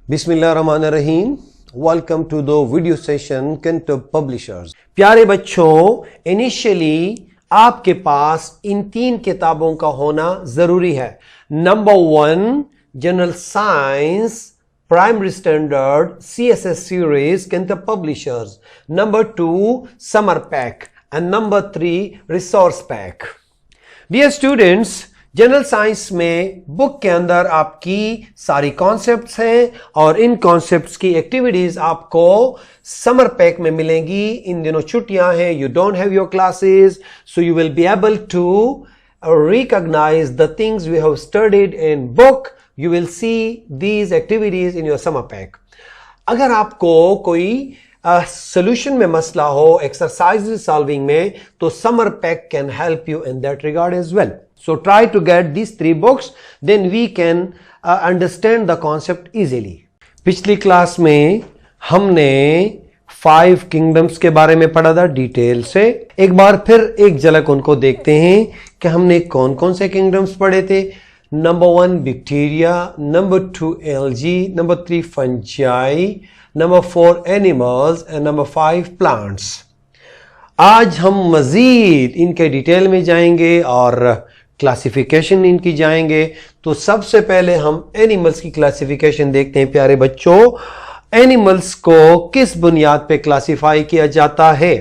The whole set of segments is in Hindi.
बिस्मिल्लाहिर्रहमानिर्रहीम। Welcome to the video session Kento publishers. प्यारे बच्चों, इनिशियली आपके पास इन 3 किताबों का होना जरूरी है। Number 1 general science primary standard CSS series Kento publishers, number 2 summer pack and number 3 resource pack. Dear students, general science में बुक के अंदर आपकी सारी कॉन्सेप्ट्स हैं और इन कॉन्सेप्ट्स की एक्टिविटीज आपको समर पैक में मिलेंगी। इन दिनों छुट्टियां हैं, you don't have your classes, so you will be able to recognize the things we have studied in book. You will see these activities in your summer pack. अगर आपको कोई solution में मसला हो exercises solving में, तो summer pack can help you in that regard as well. So try to get these 3 books, then we can understand the concept easily. पिछली क्लास में हमने 5 किंगडम्स के बारे में पढ़ा था डिटेल से। एक बार फिर एक झलक उनको देखते हैं कि हमने कौन कौन से किंगडम्स पढ़े थे। Number 1 bacteria, number 2 algae, number 3 fungi, number 4 animals and number 5 plants. आज हम मजीद इनके डिटेल में जाएंगे और क्लासिफिकेशन इनकी जाएंगे। तो सबसे पहले हम एनिमल्स की क्लासिफिकेशन देखते हैं। प्यारे बच्चों, एनिमल्स को किस बुनियाद पे क्लासिफाई किया जाता है,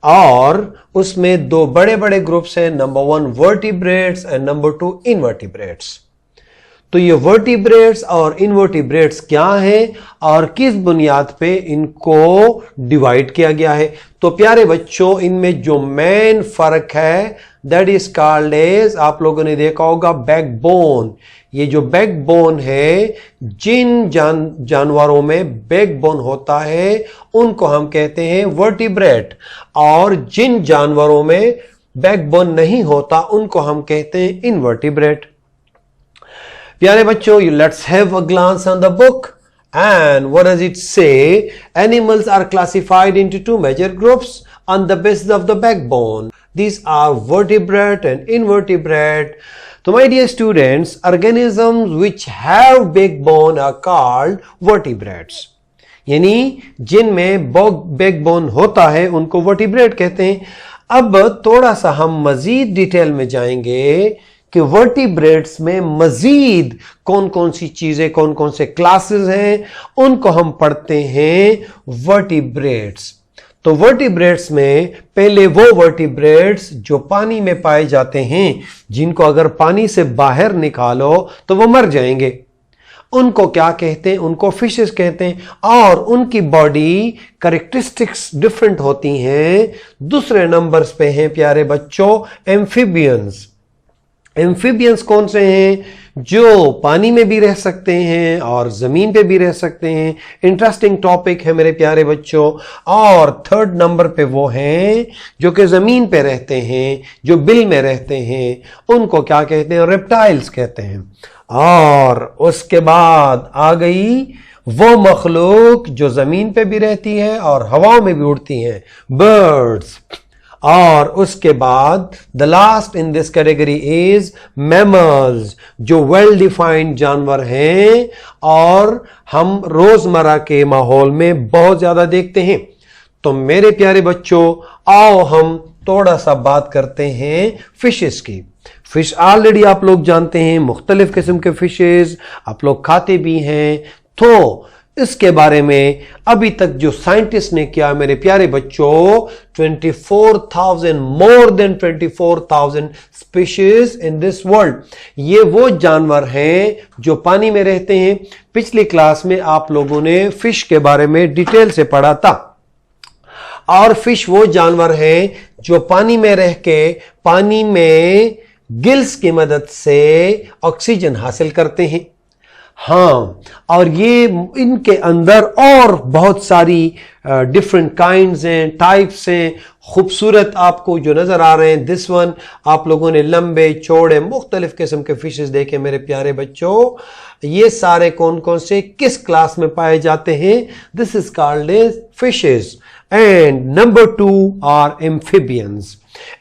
और उसमें 2 बड़े बड़े ग्रुप्स हैं। Number 1 vertebrates and number 2 invertebrates. तो ये वर्टिब्रेट्स और इनवर्टिब्रेट्स क्या हैं और किस बुनियाद पे इनको डिवाइड किया गया है। तो प्यारे बच्चों, इनमें जो मेन फर्क है दैट इज कॉल्ड एज, आप लोगों ने देखा होगा, बैकबोन। ये जो बैकबोन है, जिन जानवरों में बैकबोन होता है उनको हम कहते हैं वर्टिब्रेट, और जिन जानवरों में बैकबोन नहीं होता उनको हम कहते हैं इनवर्टिब्रेट। प्यारे बच्चों, let's have a glance on the book and what does it say? Animals are classified into 2 major groups on the basis of the backbone. These are vertebrate and invertebrate. So my dear students, organisms which have backbone are called vertebrates. यानी जिनमें बैकबोन होता है उनको वर्टिब्रेट कहते हैं। अब थोड़ा सा हम मजीद डिटेल में जाएंगे कि वर्टिब्रेट्स में मजीद कौन कौन सी चीजें, कौन कौन से क्लासेस हैं, उनको हम पढ़ते हैं वर्टिब्रेट्स। तो वर्टिब्रेट्स में पहले वो वर्टिब्रेट्स जो पानी में पाए जाते हैं, जिनको अगर पानी से बाहर निकालो तो वो मर जाएंगे, उनको क्या कहते हैं? उनको फिशेस कहते हैं। और उनकी बॉडी कैरेक्टरिस्टिक्स डिफरेंट होती हैं। दूसरे नंबर्स पे हैं प्यारे बच्चों एम्फीबियंस। एम्फीबियंस कौन से हैं? जो पानी में भी रह सकते हैं और जमीन पे भी रह सकते हैं। इंटरेस्टिंग टॉपिक है मेरे प्यारे बच्चों। और 3rd नंबर पे वो हैं जो कि जमीन पे रहते हैं, जो बिल में रहते हैं, उनको क्या कहते हैं? रेप्टाइल्स कहते हैं। और उसके बाद आ गई वो मखलूक जो जमीन पे भी रहती है और हवाओं में भी उड़ती हैं, बर्ड्स। और उसके बाद the last in this category is mammals, जो वेल डिफाइंड जानवर हैं और हम रोजमर्रा के माहौल में बहुत ज्यादा देखते हैं। तो मेरे प्यारे बच्चों, आओ हम थोड़ा सा बात करते हैं फिशेस की। फिश ऑलरेडी आप लोग जानते हैं, मुख्तलिफ किस्म के फिशेस आप लोग खाते भी हैं। तो इसके बारे में अभी तक जो साइंटिस्ट ने किया मेरे प्यारे बच्चों, 24,000 more than 24,000 species in this world. ये वो जानवर हैं जो पानी में रहते हैं। पिछली क्लास में आप लोगों ने फिश के बारे में डिटेल से पढ़ा था। और फिश वो जानवर हैं जो पानी में रह के पानी में गिल्स की मदद से ऑक्सीजन हासिल करते हैं। हाँ, और ये इनके अंदर और बहुत सारी डिफरेंट काइंड्स हैं, टाइप्स हैं। खूबसूरत आपको जो नजर आ रहे हैं, दिस वन, आप लोगों ने लंबे चौड़े मुख्तलिफ किस्म के फिशेस देखे मेरे प्यारे बच्चों। ये सारे कौन कौन से किस क्लास में पाए जाते हैं? This is called as fishes. And number 2 are amphibians.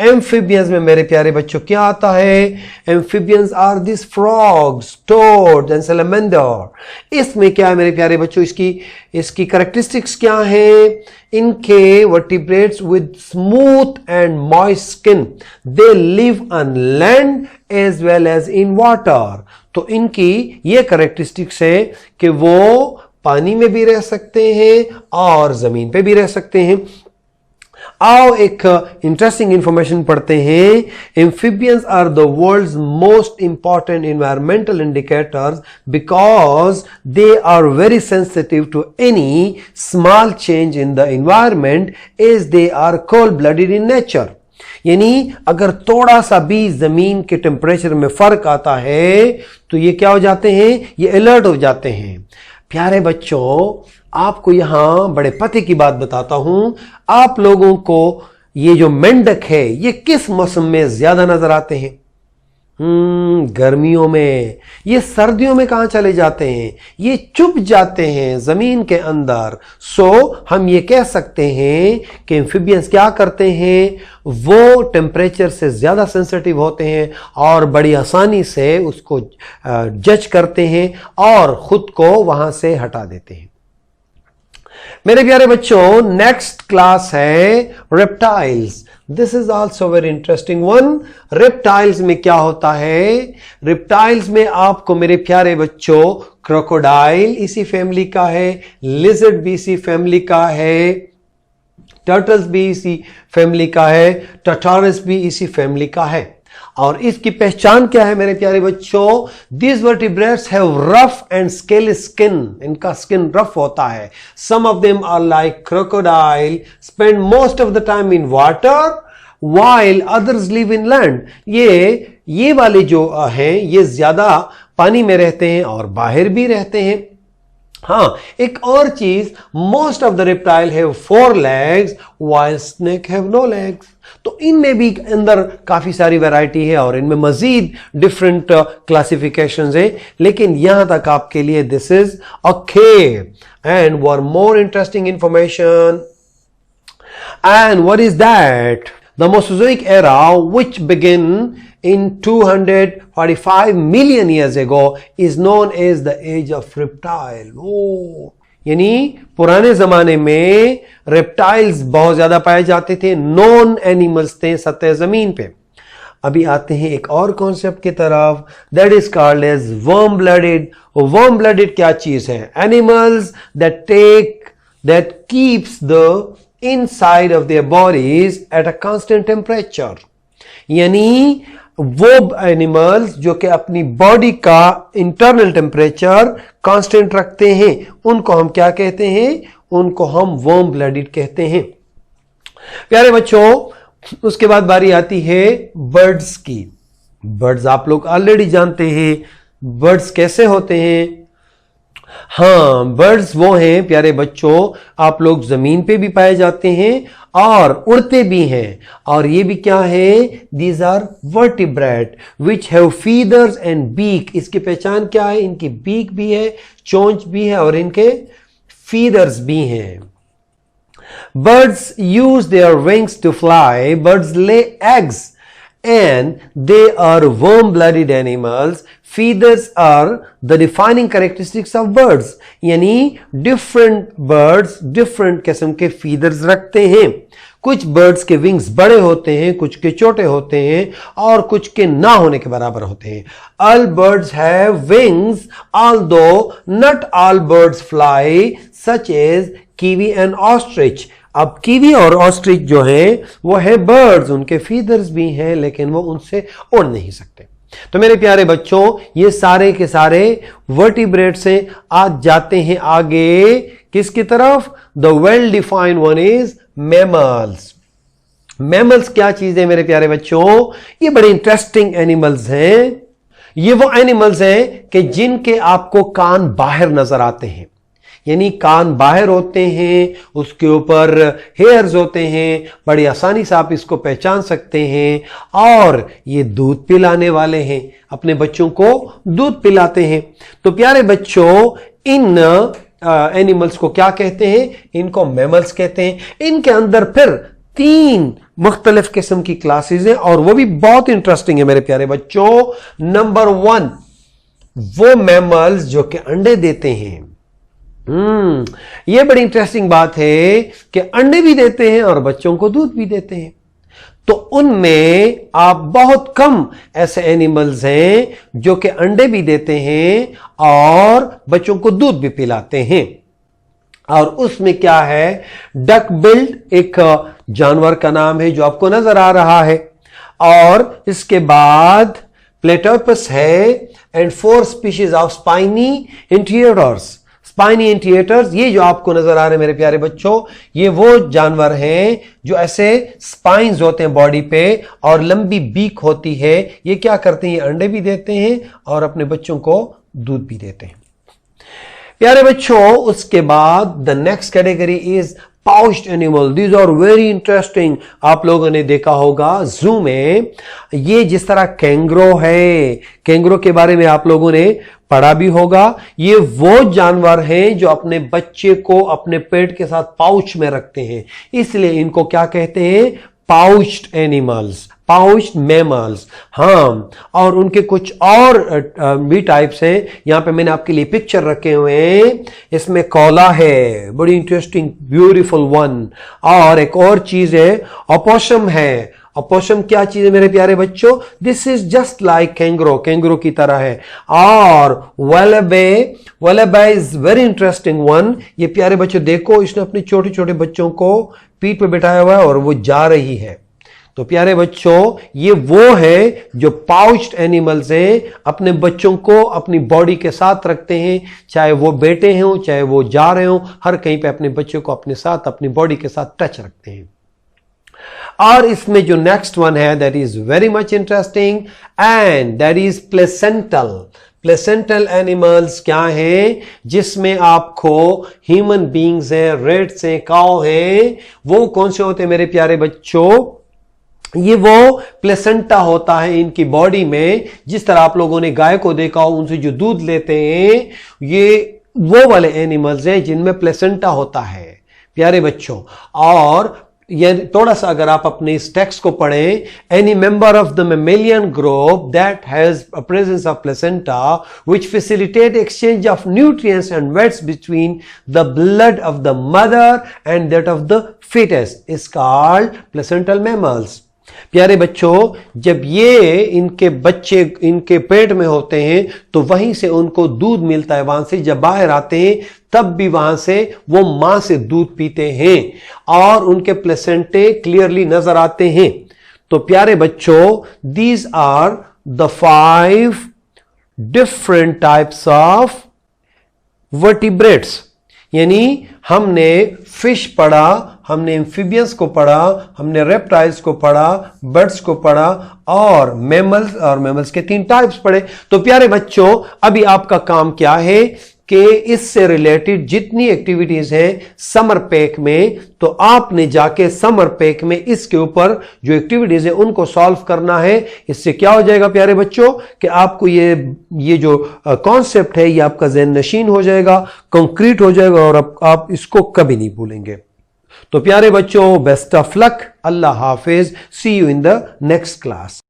Amphibians में मेरे प्यारे बच्चों क्या आता है? Amphibians are this frogs, toads and salamander. इसमें क्या है मेरे प्यारे बच्चों? इसकी कैरेक्टरिस्टिक्स क्या है? इनके vertebrates with smooth and moist skin, they live on land as well as in water. तो इनकी ये कैरेक्टरिस्टिक्स है कि वो पानी में भी रह सकते हैं और जमीन पे भी रह सकते हैं। आओ एक इंटरेस्टिंग इंफॉर्मेशन पढ़ते हैं। Amphibians are the world's most important environmental indicators because they are very sensitive to any small change in the environment as they are cold blooded in nature. यानी अगर थोड़ा सा भी जमीन के टेम्परेचर में फर्क आता है तो ये क्या हो जाते हैं? ये अलर्ट हो जाते हैं। प्यारे बच्चों, आपको यहां बड़े पते की बात बताता हूं। आप लोगों को ये जो मेंढक है ये किस मौसम में ज्यादा नजर आते हैं? गर्मियों में। ये सर्दियों में कहां चले जाते हैं? ये चुप जाते हैं जमीन के अंदर। सो हम ये कह सकते हैं कि एम्फीबियंस क्या करते हैं? वो टेम्परेचर से ज्यादा सेंसिटिव होते हैं और बड़ी आसानी से उसको जज करते हैं और खुद को वहां से हटा देते हैं। मेरे प्यारे बच्चों, नेक्स्ट क्लास है reptiles. This is also very interesting one. Reptiles में क्या होता है? रेप्टाइल्स में आपको मेरे प्यारे बच्चों क्रोकोडाइल इसी फैमिली का है, लिजर्ड भी इसी फैमिली का है, टर्टल्स भी इसी फैमिली का है, टटारस भी इसी फैमिली का है। और इसकी पहचान क्या है मेरे प्यारे बच्चों? These vertebrates have rough and scaly skin. इनका स्किन रफ होता है। Some of them are like crocodile, spend most of the time in water, while others live in land. ये वाले जो हैं ये ज्यादा पानी में रहते हैं और बाहर भी रहते हैं। हाँ, एक और चीज, most of the reptile have 4 legs while snake have no legs। तो इनमें भी अंदर काफी सारी वैरायटी है और इनमें मजीद डिफरेंट क्लासिफिकेशंस है, लेकिन यहां तक आपके लिए this is okay. And were more interesting information, and what is that? The Mesozoic era, which began in 245 million years ago, is known as the age of reptile. यानी पुराने जमाने में रेप्टाइल्स बहुत ज्यादा पाए जाते थे, नॉन एनिमल्स थे सतह जमीन पे। अभी आते हैं एक और कॉन्सेप्ट की तरफ, that is called as warm blooded. Warm blooded क्या चीज है? Animals that keeps the inside of their bodies at a constant temperature। यानी वो एनिमल्स जो कि अपनी बॉडी का इंटरनल टेम्परेचर कांस्टेंट रखते हैं, उनको हम क्या कहते हैं? उनको हम वर्म ब्लडेड कहते हैं। प्यारे बच्चों, उसके बाद बारी आती है बर्ड्स की। बर्ड्स आप लोग ऑलरेडी जानते हैं बर्ड्स कैसे होते हैं। हाँ, बर्ड्स वो हैं प्यारे बच्चों, आप लोग जमीन पे भी पाए जाते हैं और उड़ते भी हैं। और ये भी क्या है? These are vertebrate which have feathers and beak. इसकी पहचान क्या है? इनकी बीक भी है, चोंच भी है और इनके फीदर्स भी हैं। Birds use their wings to fly. Birds lay eggs and they are warm-blooded animals. Feathers are the defining characteristics of birds. यानी different birds different किस्म के feathers रखते हैं। कुछ birds के wings बड़े होते हैं, कुछ के छोटे होते हैं और कुछ के ना होने के बराबर होते हैं। All birds have wings, although not all birds fly, such as kiwi and ostrich. अब कीवी और ऑस्ट्रिच जो है वो है बर्ड्स, उनके फीदर्स भी हैं लेकिन वो उनसे उड़ नहीं सकते। तो मेरे प्यारे बच्चों, ये सारे के सारे वर्टिब्रेट से आज जाते हैं आगे किसकी तरफ? The well defined one is mammals. Mammals क्या चीज है मेरे प्यारे बच्चों? ये बड़े इंटरेस्टिंग एनिमल्स हैं। ये वो एनिमल्स हैं कि जिनके आपको कान बाहर नजर आते हैं, यानी कान बाहर होते हैं, उसके ऊपर हेयर्स होते हैं, बड़ी आसानी से आप इसको पहचान सकते हैं। और ये दूध पिलाने वाले हैं, अपने बच्चों को दूध पिलाते हैं। तो प्यारे बच्चों, इन एनिमल्स को क्या कहते हैं? इनको मैमल्स कहते हैं। इनके अंदर फिर 3 मुख्तलिफ किस्म की क्लासेज हैं और वो भी बहुत इंटरेस्टिंग है मेरे प्यारे बच्चों। नंबर 1, वो मैमल्स जो कि अंडे देते हैं। ये बड़ी इंटरेस्टिंग बात है कि अंडे भी देते हैं और बच्चों को दूध भी देते हैं। तो उनमें आप बहुत कम ऐसे एनिमल्स हैं जो कि अंडे भी देते हैं और बच्चों को दूध भी पिलाते हैं। और उसमें क्या है, डक बिल्ड एक जानवर का नाम है जो आपको नजर आ रहा है, और इसके बाद प्लेटोपस है, and 4 species of spiny anteaters. Spiny anteaters, ये जो आपको नजर आ रहे हैं मेरे प्यारे बच्चों, ये वो जानवर हैं जो ऐसे स्पाइन्स होते हैं बॉडी पे और लंबी बीक होती है। ये क्या करते हैं, ये अंडे भी देते हैं और अपने बच्चों को दूध भी देते हैं। प्यारे बच्चों, उसके बाद the next category is pouched animal. These are very interesting. आप लोगों ने देखा होगा जू में, ये जिस तरह कैंगरो है, कैंगरो के बारे में आप लोगों ने पढ़ा भी होगा। ये वो जानवर हैं जो अपने बच्चे को अपने पेट के साथ पाउच में रखते हैं, इसलिए इनको क्या कहते हैं, पाउच्ड एनिमल्स, पाउच्ड मैमल्स। हाँ, और उनके कुछ और भी टाइप्स हैं। यहां पे मैंने आपके लिए पिक्चर रखे हुए हैं। इसमें कौला है, बड़ी इंटरेस्टिंग ब्यूटीफुल वन। और एक और चीज है, opossum है। opossum क्या चीज है मेरे प्यारे बच्चों, this is just like kangaroo, kangaroo की तरह है। और wallaby is very interesting one. ये प्यारे बच्चों देखो, इसने अपने छोटे छोटे बच्चों को पीठ पे बिठाया हुआ है और वो जा रही है। तो प्यारे बच्चों, ये वो है जो पाउच्ड एनिमल्स हैं, अपने बच्चों को अपनी बॉडी के साथ रखते हैं, चाहे वो बेटे हों चाहे वो जा रहे हों, हर कहीं पे अपने बच्चों को अपने साथ अपनी बॉडी के साथ टच रखते हैं। और इसमें जो नेक्स्ट वन है, that is very much interesting, and that is placental. Placental animals क्या हैं, जिसमें आपको ह्यूमन बींग्स हैं, रेट्स हैं, काऊ हैं। वो कौन से होते हैं मेरे प्यारे बच्चों, ये वो प्लेसेंटा होता है इनकी बॉडी में। जिस तरह आप लोगों ने गाय को देखा हो, उनसे जो दूध लेते हैं, ये वो वाले एनिमल्स हैं जिनमें प्लेसेंटा होता है प्यारे बच्चों। और ये थोड़ा सा अगर आप अपने इस टेक्स्ट को पढ़ें, any member of the mammalian group that has a presence of placenta which facilitate exchange of nutrients and wastes between the blood of the mother and that of the fetus is called placental mammals. प्यारे बच्चों, जब ये इनके बच्चे इनके पेट में होते हैं तो वहीं से उनको दूध मिलता है। वहां से जब बाहर आते हैं तब भी वहां से वो मां से दूध पीते हैं और उनके प्लेसेंटे क्लियरली नजर आते हैं। तो प्यारे बच्चों, these are the 5 different types of vertebrates. यानी हमने फिश पढ़ा, हमने एम्फीबियंस को पढ़ा, हमने रेप्टाइल्स को पढ़ा, बर्ड्स को पढ़ा और मैमल्स के 3 टाइप्स पढ़े। तो प्यारे बच्चों, अभी आपका काम क्या है कि इससे रिलेटेड जितनी एक्टिविटीज हैं समर पैक में, तो आपने जाके समर पैक में इसके ऊपर जो एक्टिविटीज है उनको सॉल्व करना है। इससे क्या हो जाएगा प्यारे बच्चों कि आपको ये जो कॉन्सेप्ट है ये आपका ज़हन नशीन हो जाएगा, कंक्रीट हो जाएगा और आप इसको कभी नहीं भूलेंगे। तो प्यारे बच्चों, बेस्ट ऑफ लक, अल्लाह हाफिज, see you in the next class.